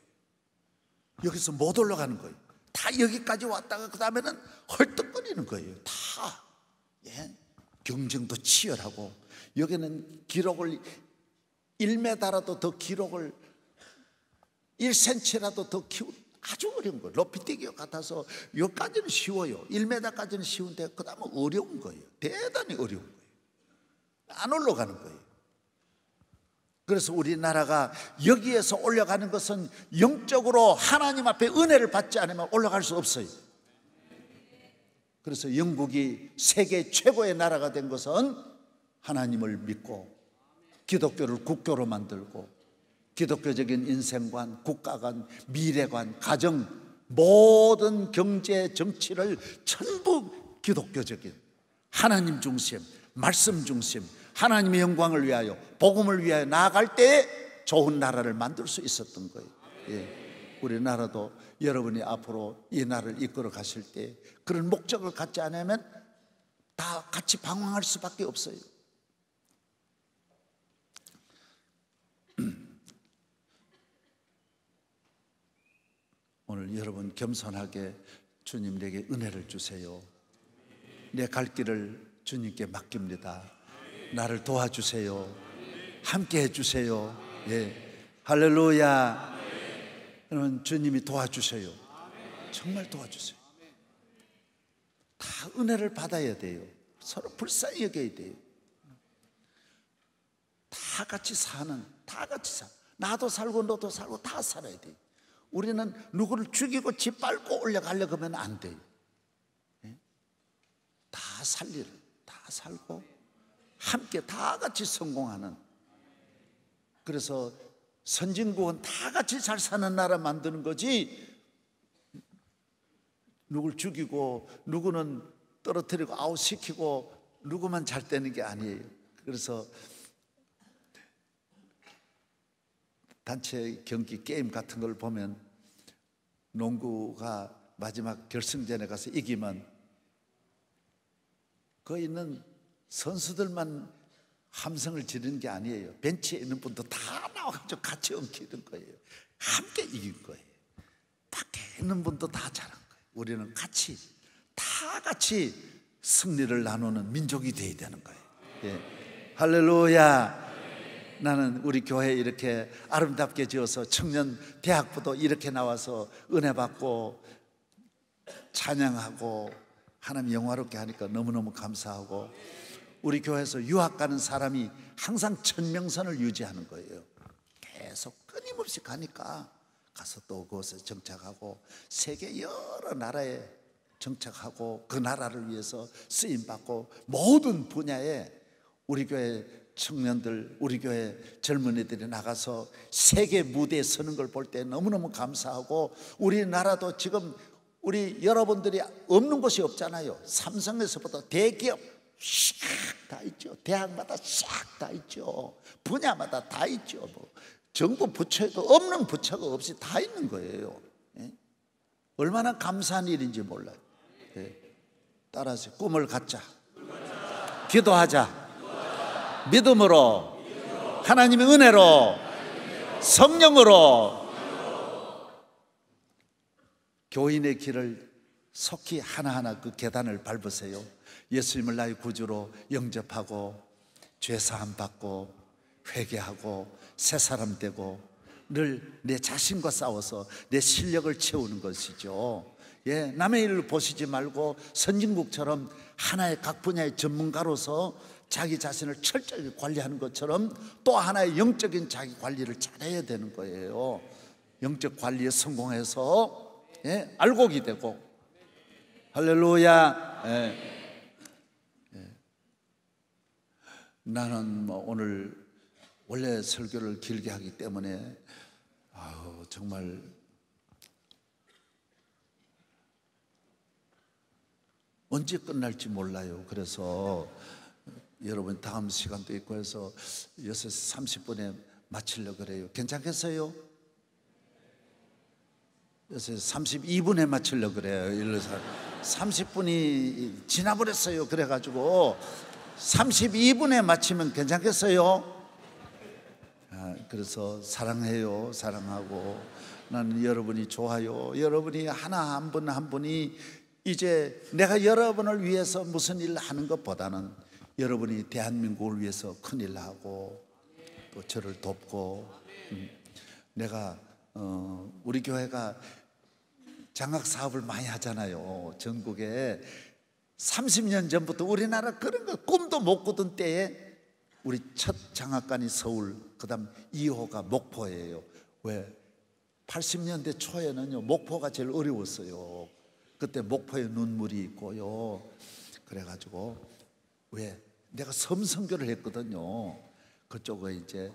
여기서 못 올라가는 거예요. 다 여기까지 왔다가 그 다음에는 헐떡거리는 거예요. 다. 경쟁도 치열하고 여기는 기록을 1m라도 더 기록을 1cm라도 더 키우 아주 어려운 거예요. 높이뛰기와 같아서 여기까지는 쉬워요. 1m까지는 쉬운데 그 다음은 어려운 거예요. 대단히 어려운 거예요. 안 올라가는 거예요. 그래서 우리나라가 여기에서 올라가는 것은 영적으로 하나님 앞에 은혜를 받지 않으면 올라갈 수 없어요. 그래서 영국이 세계 최고의 나라가 된 것은 하나님을 믿고 기독교를 국교로 만들고 기독교적인 인생관, 국가관, 미래관, 가정, 모든 경제, 정치를 전부 기독교적인 하나님 중심, 말씀 중심, 하나님의 영광을 위하여 복음을 위하여 나아갈 때 좋은 나라를 만들 수 있었던 거예요. 우리나라도 여러분이 앞으로 이 나라를 이끌어 가실 때 그런 목적을 갖지 않으면 다 같이 방황할 수밖에 없어요. 오늘 여러분 겸손하게 주님 내게 은혜를 주세요. 내 갈 길을 주님께 맡깁니다. 나를 도와주세요. 함께 해주세요. 할렐루야. 여러분 주님이 도와주세요. 정말 도와주세요. 다 은혜를 받아야 돼요. 서로 불쌍히 여겨야 돼요. 다 같이 사는, 나도 살고 너도 살고 다 살아야 돼요. 우리는 누구를 죽이고 짓밟고 올라가려고 하면 안 돼요. 다 살리를 다 살고 함께 다 같이 성공하는, 그래서 선진국은 다 같이 잘 사는 나라 만드는 거지 누굴 죽이고 누구는 떨어뜨리고 아웃시키고 누구만 잘 되는 게 아니에요. 그래서 단체 경기 게임 같은 걸 보면 농구가 마지막 결승전에 가서 이기면 거기 있는 선수들만 함성을 지르는 게 아니에요. 벤치에 있는 분도 다 나와가지고 같이 엉키는 거예요. 함께 이긴 거예요. 밖에 있는 분도 다 잘한 거예요. 우리는 같이 다 같이 승리를 나누는 민족이 되어야 되는 거예요. 할렐루야. 나는 우리 교회 이렇게 아름답게 지어서 청년 대학부도 이렇게 나와서 은혜 받고 찬양하고 하나님 영화롭게 하니까 너무너무 감사하고, 우리 교회에서 유학 가는 사람이 항상 천명선을 유지하는 거예요. 계속 끊임없이 가니까 가서 또 그곳에 정착하고 세계 여러 나라에 정착하고 그 나라를 위해서 쓰임받고 모든 분야에 우리 교회 청년들, 우리 교회 젊은이들이 나가서 세계 무대에 서는 걸 볼 때 너무너무 감사하고, 우리나라도 지금 우리 여러분들이 없는 곳이 없잖아요. 삼성에서부터 대기업 싹 다 있죠. 대학마다 싹 다 있죠. 분야마다 다 있죠. 뭐 정부 부처에도 없는 부처가 없이 다 있는 거예요. 얼마나 감사한 일인지 몰라요. 따라하세요. 꿈을 갖자. 기도하자. 믿음으로, 하나님의 은혜로, 성령으로 교인의 길을 속히 하나하나 그 계단을 밟으세요. 예수님을 나의 구주로 영접하고 죄사함 받고 회개하고 새 사람 되고 늘 내 자신과 싸워서 내 실력을 채우는 것이죠. 예, 남의 일을 보시지 말고 선진국처럼 하나의 각 분야의 전문가로서 자기 자신을 철저히 관리하는 것처럼 또 하나의 영적인 자기 관리를 잘해야 되는 거예요. 영적 관리에 성공해서 예, 알곡이 되고. 할렐루야. 예. 예. 나는 뭐 오늘 원래 설교를 길게 하기 때문에 정말 언제 끝날지 몰라요. 그래서 여러분 다음 시간도 있고 해서 6시 30분에 마치려고 그래요. 괜찮겠어요? 6시 32분에 마치려고 그래요. 30분이 지나버렸어요. 그래가지고 32분에 마치면 괜찮겠어요? 그래서 사랑해요. 사랑하고 나는 여러분이 좋아요. 여러분이 하나 한 분 한 분이 이제 내가 여러분을 위해서 무슨 일을 하는 것보다는 여러분이 대한민국을 위해서 큰일 하고 또 저를 돕고 내가 우리 교회가 장학 사업을 많이 하잖아요. 전국에 30년 전부터 우리나라 그런 거 꿈도 못 꾸던 때에 우리 첫 장학관이 서울, 그 다음 2호가 목포예요. 왜? 80년대 초에는요 목포가 제일 어려웠어요. 그때 목포에 눈물이 있고요. 그래가지고 왜? 내가 섬선교를 했거든요. 그쪽에 이제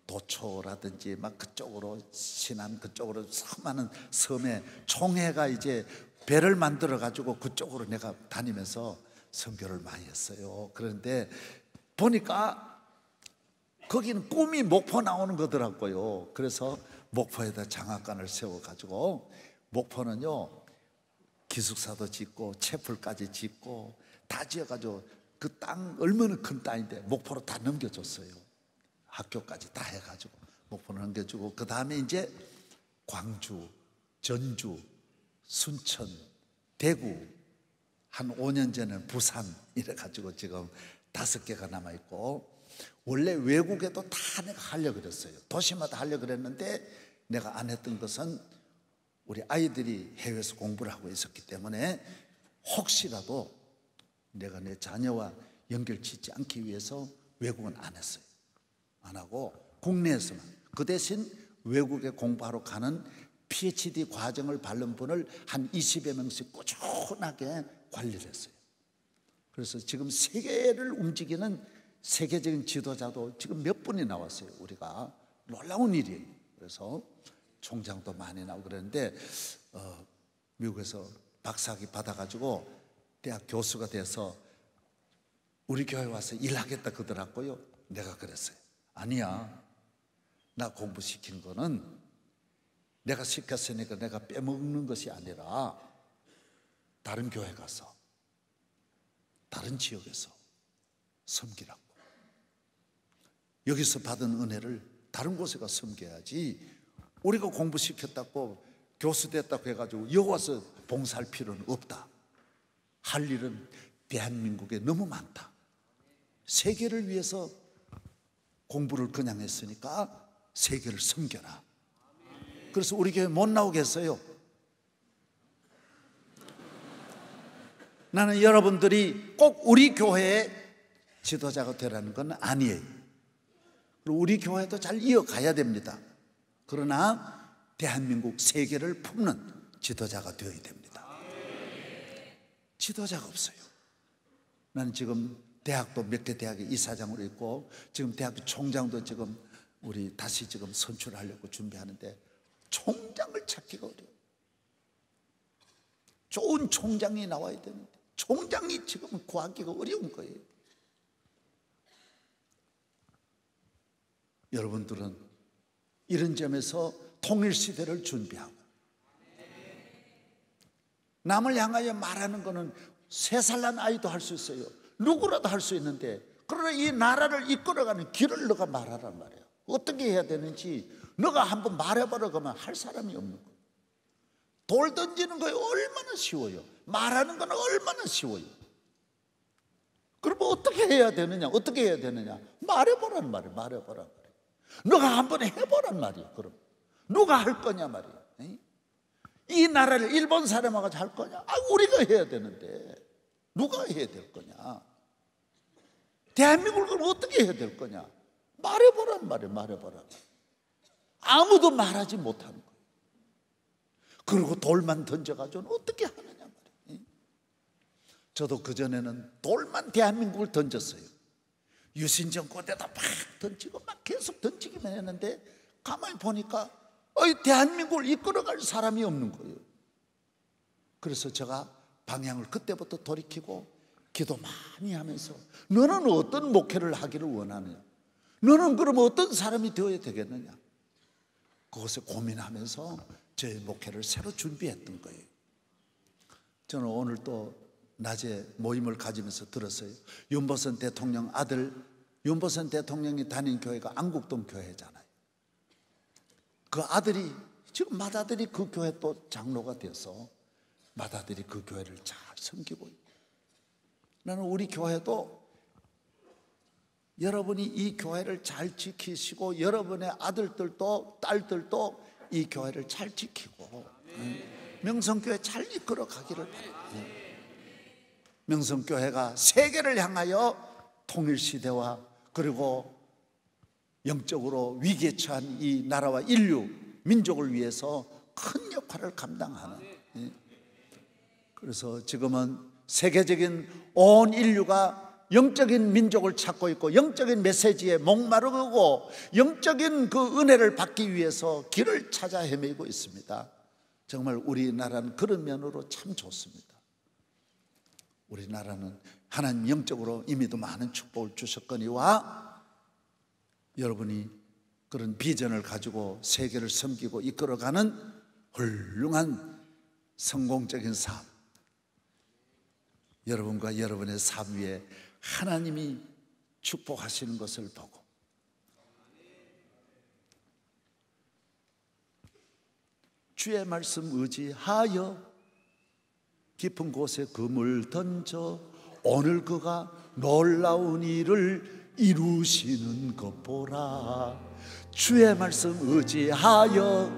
도초라든지 막 그쪽으로 신안 그쪽으로 수많은 섬에 총회가 이제 배를 만들어 가지고 그쪽으로 내가 다니면서 선교를 많이 했어요. 그런데 보니까 거기는 꿈이 목포 나오는 거더라고요. 그래서 목포에다 장학관을 세워 가지고 목포는요 기숙사도 짓고 채플까지 짓고 다 지어가지고 그 땅 얼마나 큰 땅인데 목포로 다 넘겨줬어요. 학교까지 다 해가지고 목포로 넘겨주고 그 다음에 이제 광주, 전주, 순천, 대구 한 5년 전에는 부산 이래가지고 지금 5개가 남아있고 원래 외국에도 다 내가 하려고 그랬어요. 도시마다 하려고 그랬는데 내가 안 했던 것은 우리 아이들이 해외에서 공부를 하고 있었기 때문에 혹시라도 내가 내 자녀와 연결 짓지 않기 위해서 외국은 안 했어요. 안 하고 국내에서만 그 대신 외국에 공부하러 가는 PhD 과정을 밟는 분을 한 20여 명씩 꾸준하게 관리를 했어요. 그래서 지금 세계를 움직이는 세계적인 지도자도 지금 몇 분이 나왔어요. 우리가 놀라운 일이에요. 그래서 총장도 많이 나오고 그랬는데 미국에서 박사학위 받아가지고 대학 교수가 돼서 우리 교회 와서 일하겠다 그러더라고요. 내가 그랬어요. 아니야, 나 공부시킨 거는 내가 시켰으니까 내가 빼먹는 것이 아니라 다른 교회 가서 다른 지역에서 섬기라고. 여기서 받은 은혜를 다른 곳에 가서 섬겨야지 우리가 공부시켰다고 교수 됐다고 해가지고 여기 와서 봉사할 필요는 없다. 할 일은 대한민국에 너무 많다. 세계를 위해서 공부를 그냥 했으니까 세계를 섬겨라. 그래서 우리 교회 못 나오게 했어요. 나는 여러분들이 꼭 우리 교회의 지도자가 되라는 건 아니에요. 그리고 우리 교회도 잘 이어가야 됩니다. 그러나 대한민국 세계를 품는 지도자가 되어야 됩니다. 지도자가 없어요. 나는 지금 대학도 몇 개 대학의 이사장으로 있고 지금 대학교 총장도 지금 우리 다시 지금 선출하려고 준비하는데 총장을 찾기가 어려워요. 좋은 총장이 나와야 되는데 총장이 지금 구하기가 어려운 거예요. 여러분들은 이런 점에서 통일시대를 준비하고 남을 향하여 말하는 것은 3살 난 아이도 할 수 있어요. 누구라도 할 수 있는데, 그러나 이 나라를 이끌어가는 길을 너가 말하란 말이에요. 어떻게 해야 되는지 너가 한번 말해보라 그러면 할 사람이 없는 거예요. 돌 던지는 거 얼마나 쉬워요. 말하는 건 얼마나 쉬워요. 그러면 어떻게 해야 되느냐? 어떻게 해야 되느냐? 말해보란 말이에요. 말해보란 말이에요. 너가 한번 해보란 말이에요. 그럼 누가 할 거냐 말이에요. 이 나라를 일본 사람하고 할 거냐? 우리가 해야 되는데 누가 해야 될 거냐? 대한민국을 어떻게 해야 될 거냐? 말해보란 말이에요. 말해보란. 아무도 말하지 못하는 거예요. 그리고 돌만 던져가지고는 어떻게 하느냐 말이에요. 저도 그전에는 돌만 대한민국을 던졌어요. 유신정 꼰대다 막 던지고 막 계속 던지기만 했는데 가만히 보니까 대한민국을 이끌어갈 사람이 없는 거예요. 그래서 제가 방향을 그때부터 돌이키고 기도 많이 하면서, 너는 어떤 목회를 하기를 원하느냐? 너는 그럼 어떤 사람이 되어야 되겠느냐? 그것을 고민하면서 제 목회를 새로 준비했던 거예요. 저는 오늘 또 낮에 모임을 가지면서 들었어요. 윤보선 대통령 아들, 윤보선 대통령이 다닌 교회가 안국동 교회잖아요. 그 아들이 지금 맏아들이 그 교회 또 장로가 돼서 맏아들이 그 교회를 잘 섬기고 있고, 나는 우리 교회도 여러분이 이 교회를 잘 지키시고 여러분의 아들들도 딸들도 이 교회를 잘 지키고 명성교회 잘 이끌어 가기를 바랍니다. 명성교회가 세계를 향하여 통일시대와 그리고 영적으로 위기에 처한 이 나라와 인류, 민족을 위해서 큰 역할을 감당하는, 그래서 지금은 세계적인 온 인류가 영적인 민족을 찾고 있고 영적인 메시지에 목마르고 영적인 그 은혜를 받기 위해서 길을 찾아 헤매고 있습니다. 정말 우리나라는 그런 면으로 참 좋습니다. 우리나라는 하나님 영적으로 이미도 많은 축복을 주셨거니와 여러분이 그런 비전을 가지고 세계를 섬기고 이끌어가는 훌륭한 성공적인 삶, 여러분과 여러분의 삶 위에 하나님이 축복하시는 것을 보고 주의 말씀 의지하여 깊은 곳에 금을 던져 오늘 그가 놀라운 일을 이루시는 것 보라. 주의 말씀 의지하여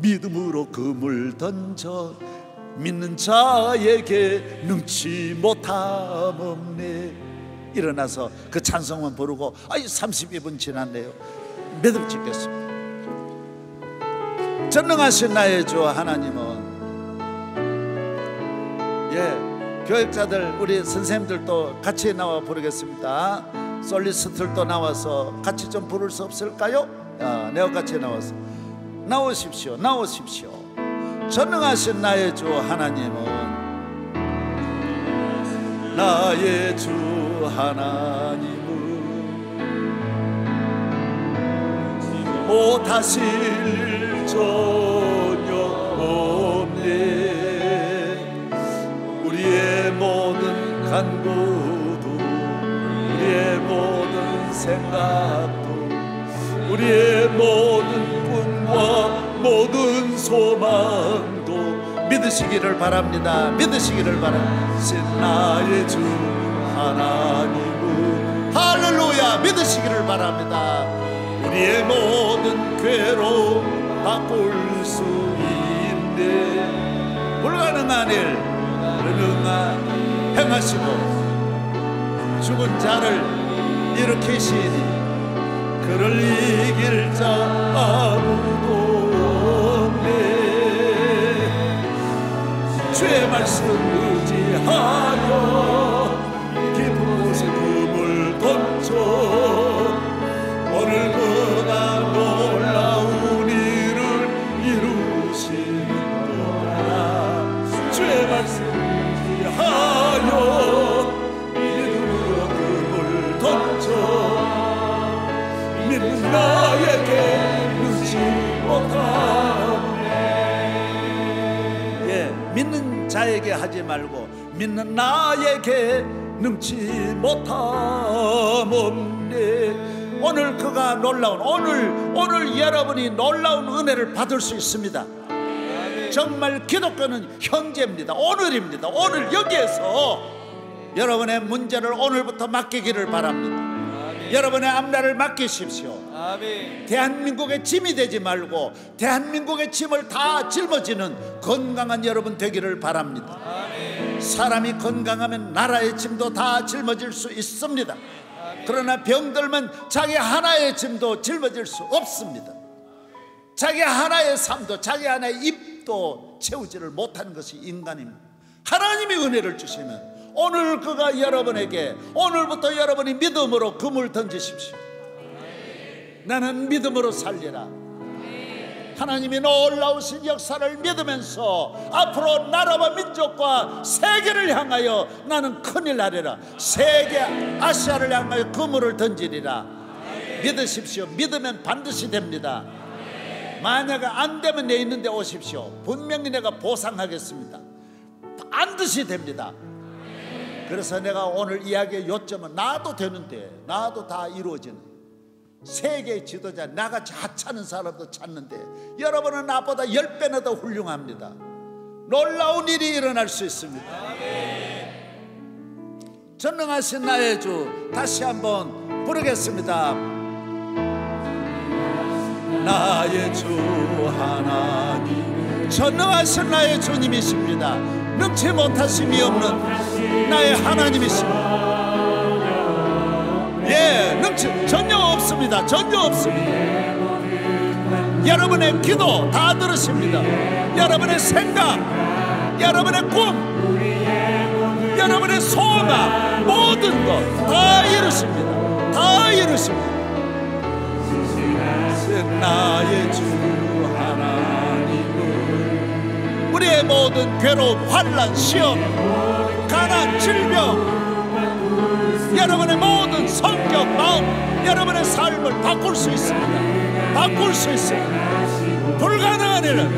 믿음으로 금을 던져 믿는 자에게 능치 못함 없네. 일어나서 그 찬송만 부르고 32분 지났네요. 믿음 짓겠습니다. 전능하신 나의 주 하나님은, 교육자들 우리 선생님들도 같이 나와 부르겠습니다. 솔리스트들도 나와서 같이 좀 부를 수 없을까요? 내가 같이 나와서 나오십시오. 나오십시오. 전능하신 나의 주 하나님은, 나의 주 하나님은 못하실 일 전혀 없네. 우리의 모든 간구도 우리의 모든 생각도 우리의 모든 꿈과 모든 소망도 믿으시기를 바랍니다. 믿으시기를 바랍니다. 나의 주 하나님은, 할렐루야, 믿으시기를 바랍니다. 우리의 모든 괴로움 바꿀 수 있네. 불가능한 일 행하시고 죽은 자를 일으키시니 그를 이길 자 아무도 없네. 주의 말씀 의지하여 깊은 곳에 금을 던져 오늘 그가 놀라운 일을 이루시는 거라. 주의 말씀 의지하여 믿음으로 금을 던져 믿는 나에게 능치 못하네. 믿는 자에게 하지 말고 믿는 나에게 능치 못함 없네. 오늘 그가 놀라운, 오늘 여러분이 놀라운 은혜를 받을 수 있습니다. 정말 기독교는 현재입니다. 오늘입니다. 오늘 여기에서 여러분의 문제를 오늘부터 맡기기를 바랍니다. 여러분의 앞날을 맡기십시오. 대한민국의 짐이 되지 말고 대한민국의 짐을 다 짊어지는 건강한 여러분 되기를 바랍니다. 사람이 건강하면 나라의 짐도 다 짊어질 수 있습니다. 그러나 병들면 자기 하나의 짐도 짊어질 수 없습니다. 자기 하나의 삶도 자기 하나의 입도 채우지를 못하는 것이 인간입니다. 하나님이 은혜를 주시면 오늘 그가 여러분에게, 오늘부터 여러분이 믿음으로 금을 던지십시오. 나는 믿음으로 살리라. 하나님이 놀라우신 역사를 믿으면서 앞으로 나라와 민족과 세계를 향하여 나는 큰일 나리라. 세계 아시아를 향하여 그물을 던지리라. 믿으십시오. 믿으면 반드시 됩니다. 만약 안 되면 내 있는 데 오십시오. 분명히 내가 보상하겠습니다. 반드시 됩니다. 그래서 내가 오늘 이야기의 요점은 나도 되는데, 나도 다 이루어지는 세계의 지도자, 나같이 하찮은 사람도 찾는데 여러분은 나보다 10배나 더 훌륭합니다. 놀라운 일이 일어날 수 있습니다. 전능하신 나의 주, 다시 한번 부르겠습니다. 나의 주 하나님, 전능하신 나의 주님이십니다. 능치 못하심이 없는 나의 하나님이십니다. 예, 전혀 없습니다. 전혀 없습니다. 여러분의 기도 다 들으십니다. 여러분의 생각, 여러분의 꿈, 여러분의 소망, 모든 것 다 이루십니다. 다 이루십니다. 나의 주 하나님은 우리의 모든 괴로움, 환난, 시험, 가난, 질병, 여러분의 모든 성격, 마음, 여러분의 삶을 바꿀 수 있습니다. 바꿀 수 있습니다. 불가능한 일은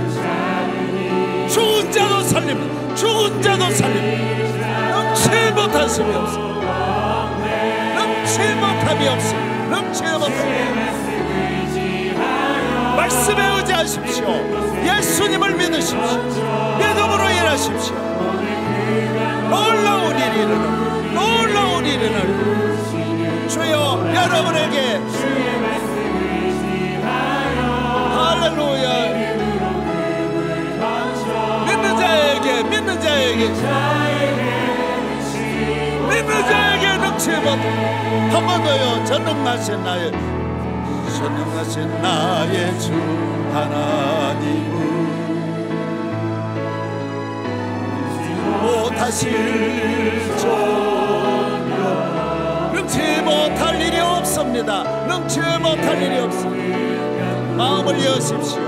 죽은 자도 살립니다. 죽은 자도 살립니다. 능치 못하심이 없습니다. 능치 못함이 없습니다. 능치 못함이 없습니다. 말씀에 의지하십시오. 예수님을 믿으십시오. 믿음으로 일하십시오. 놀라운 일이 일어납니다. 놀라운 일을 주여 여러분에게, 할렐루야, 믿는 자에게, 믿는 자에게, 믿는 자에게 능치 못. 한 번 더요. 전능하신 나의 주 하나님은 못하실 정령, 능치 못할 일이 없습니다. 능치 못할 일이 없습니다. 마음을 여십시오.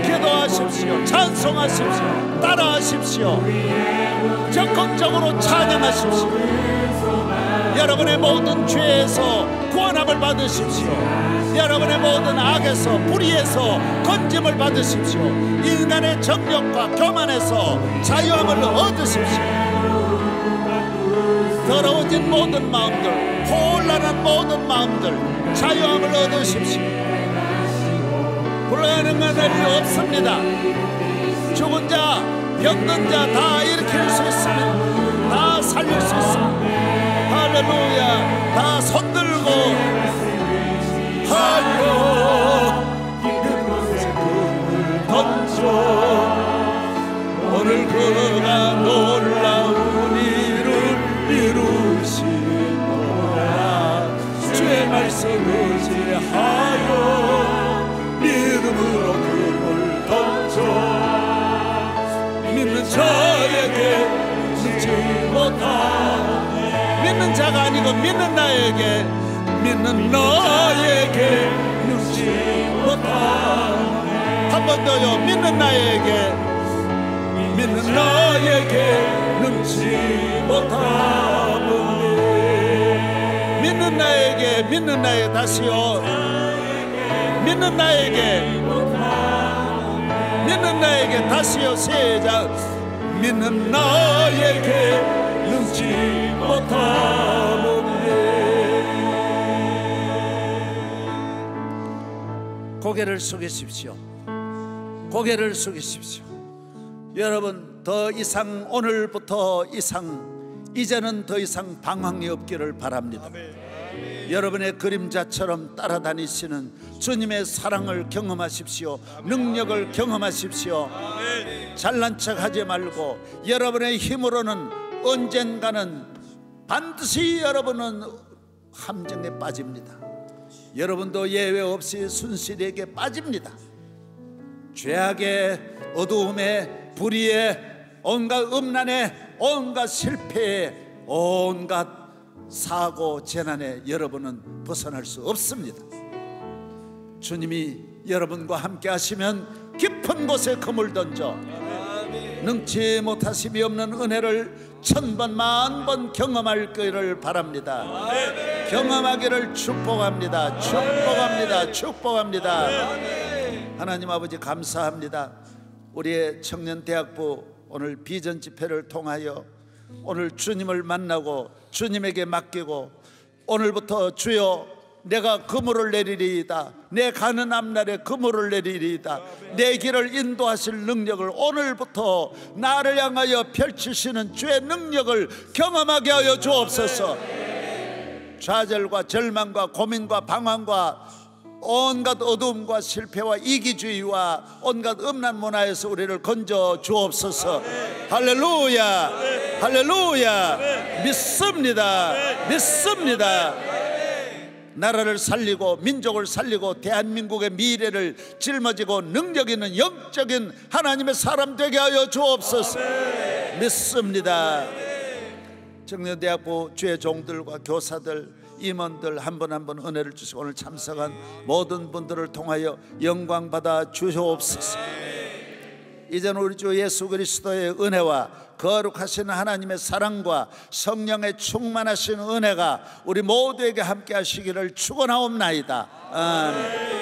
기도하십시오. 찬송하십시오. 따라하십시오. 적극적으로 찬양하십시오. 여러분의 모든 죄에서 구원함을 받으십시오. 여러분의 모든 악에서, 불의에서 건짐을 받으십시오. 인간의 정욕과 교만에서 자유함을 얻으십시오. 더러워진 모든 마음들, 혼란한 모든 마음들, 자유함을 얻으십시오. 불가능한 일이 없습니다. 죽은 자, 병든 자 다 일으킬 수 있습니다. 다 살릴 수 있습니다. 할렐루야. 다 손들고 하여 금을 던져. 오늘 그가 놀라운 일을 이루시노라. 주의 말씀을 의지하여 믿음으로 금을 던져. 믿는 자에게 능치 못한, 믿는 자가 아니고 믿는 나에게, 믿는 너에게 능치 못한. 한 번 더요. 믿는 나에게, 믿는 너에게 능치 못하는데. 믿는 나에게, 믿는 나에게, 다시요. 믿는 나에게, 믿는 나에게, 다시요. 시작. 믿는 나에게 능치 못하는데. 고개를 숙이십시오. 고개를 숙이십시오. 여러분, 더 이상, 오늘부터 이제는 더 이상 방황이 없기를 바랍니다. 여러분의 그림자처럼 따라다니시는 주님의 사랑을 경험하십시오. 능력을 경험하십시오. 잘난 척하지 말고, 여러분의 힘으로는 언젠가는 반드시 여러분은 함정에 빠집니다. 여러분도 예외 없이 순실에게 빠집니다. 죄악의, 어두움의, 불의의, 온갖 음란의, 온갖 실패의, 온갖 사고 재난에 여러분은 벗어날 수 없습니다. 주님이 여러분과 함께 하시면 깊은 곳에 그물 던져 능치 못하심이 없는 은혜를 1000번 만번 경험할 것을 바랍니다. 경험하기를 축복합니다. 축복합니다. 축복합니다. 하나님 아버지, 감사합니다. 우리의 청년대학부 오늘 비전 집회를 통하여 오늘 주님을 만나고 주님에게 맡기고, 오늘부터 주여 내가 그물을 내리리이다, 내 가는 앞날에 그물을 내리리이다, 내 길을 인도하실 능력을 오늘부터 나를 향하여 펼치시는 주의 능력을 경험하게 하여 주옵소서. 좌절과 절망과 고민과 방황과 온갖 어두움과 실패와 이기주의와 온갖 음란 문화에서 우리를 건져 주옵소서. 할렐루야, 할렐루야. 믿습니다, 믿습니다. 나라를 살리고 민족을 살리고 대한민국의 미래를 짊어지고 능력 있는 영적인 하나님의 사람 되게 하여 주옵소서. 믿습니다. 청년대학부 주의 종들과 교사들, 임원들 한 분 한 분 은혜를 주시고, 오늘 참석한 모든 분들을 통하여 영광 받아 주시옵소서. 이제는 우리 주 예수 그리스도의 은혜와 거룩하신 하나님의 사랑과 성령의 충만하신 은혜가 우리 모두에게 함께 하시기를 축원하옵나이다. 아멘.